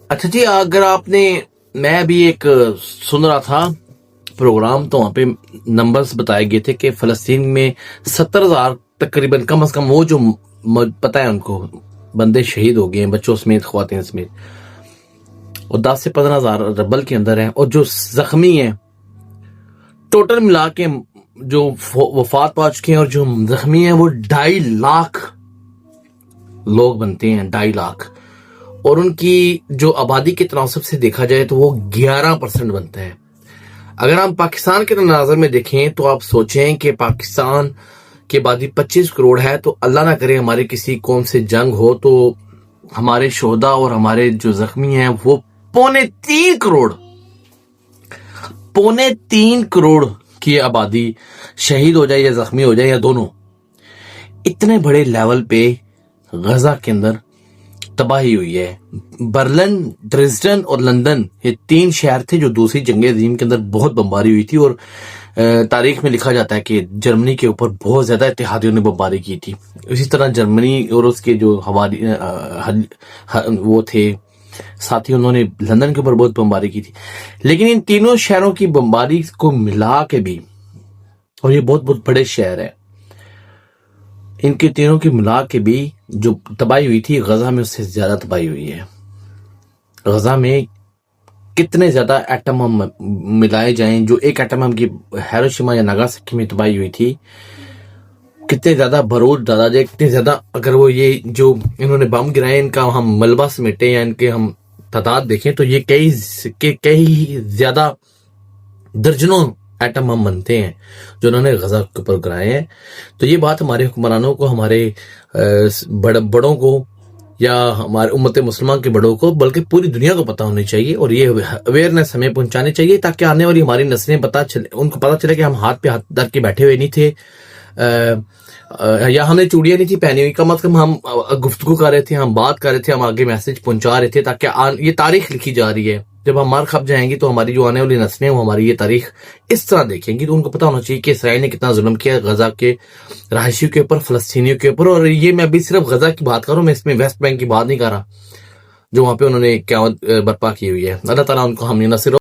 اچھا جی، اگر آپ نے میں ابھی ایک سن رہا تھا پروگرام، تو وہاں پہ نمبرز بتائے گئے تھے کہ فلسطین میں 70,000 تقریباً کم از کم وہ جو پتہ ہے ان کو بندے شہید ہو گئے ہیں، بچوں سمیت خواتین سمیت، اور 10 سے 15,000 ربل کے اندر ہیں، اور جو زخمی ہیں ٹوٹل ملا کے جو وفات پا چکے ہیں اور جو زخمی ہیں وہ 2.5 لاکھ لوگ بنتے ہیں، 2.5 لاکھ، اور ان کی جو آبادی کے تناسب سے دیکھا جائے تو وہ 11% بنتا ہے۔ اگر ہم پاکستان کے تناظر میں دیکھیں تو آپ سوچیں کہ پاکستان کی آبادی 25 کروڑ ہے، تو اللہ نہ کرے ہمارے کسی قوم سے جنگ ہو تو ہمارے شہداء اور ہمارے جو زخمی ہیں وہ 3.25 کروڑ، 3.25 کروڑ کی آبادی شہید ہو جائے یا زخمی ہو جائے یا دونوں۔ اتنے بڑے لیول پہ غزہ کے اندر تباہی ہوئی ہے۔ برلن، ڈریسڈن اور لندن، یہ 3 شہر تھے جو دوسری جنگ عظیم کے اندر بہت بمباری ہوئی تھی، اور تاریخ میں لکھا جاتا ہے کہ جرمنی کے اوپر بہت زیادہ اتحادیوں نے بمباری کی تھی۔ اسی طرح جرمنی اور اس کے جو وہ تھے ساتھی، انہوں نے لندن کے اوپر بہت بمباری کی تھی۔ لیکن ان تینوں شہروں کی بمباری کو ملا کے بھی، اور یہ بہت بہت بڑے شہر ہیں، ان کے تینوں کی ملا کے بھی جو تباہی ہوئی تھی غزہ میں اس سے زیادہ تباہی ہوئی ہے۔ غزہ میں کتنے زیادہ ایٹم ہم ملائے جائیں، جو ایک ایٹم ہم کی ہیروشیما یا ناگاساکی میں تباہی ہوئی تھی، کتنے زیادہ بارود ڈالا جائے، کتنے زیادہ اگر وہ یہ جو انہوں نے بم گرائے ان کا ہم ملبہ سمیٹیں یا ان کے ہم تعداد دیکھیں تو یہ کئی زیادہ درجنوں ایٹم ہم بنتے ہیں جو انہوں نے غزہ کے اوپر گرائے ہیں۔ تو یہ بات ہمارے حکمرانوں کو، ہمارے بڑوں کو، یا ہمارے امت مسلمان کے بڑوں کو، بلکہ پوری دنیا کو پتہ ہونی چاہیے، اور یہ اویئرنیس ہمیں پہنچانی چاہیے تاکہ آنے والی ہماری نسلیں ان کو پتہ چلے کہ ہم ہاتھ پہ ہاتھ دھر کے بیٹھے ہوئے نہیں تھے، یا ہم نے چوڑیاں نہیں تھی پہنی ہوئی، کم از کم ہم گفتگو کر رہے تھے، ہم بات کر رہے تھے، ہم آگے میسج پہنچا رہے تھے، تاکہ یہ تاریخ لکھی جا رہی ہے۔ جب ہم مر کھپ جائیں گی تو ہماری جو آنے والی نسلیں وہ ہماری یہ تاریخ اس طرح دیکھیں گی، تو ان کو پتہ ہونا چاہیے کہ اسرائیل نے کتنا ظلم کیا غزہ کے رہائشیوں کے اوپر، فلسطینیوں کے اوپر۔ اور یہ میں ابھی صرف غزہ کی بات کر رہا ہوں، میں اس میں ویسٹ بینک کی بات نہیں کر رہا، جو وہاں پہ انہوں نے قیامت برپا کی ہوئی ہے۔ اللہ تعالیٰ ان کو ہم نصر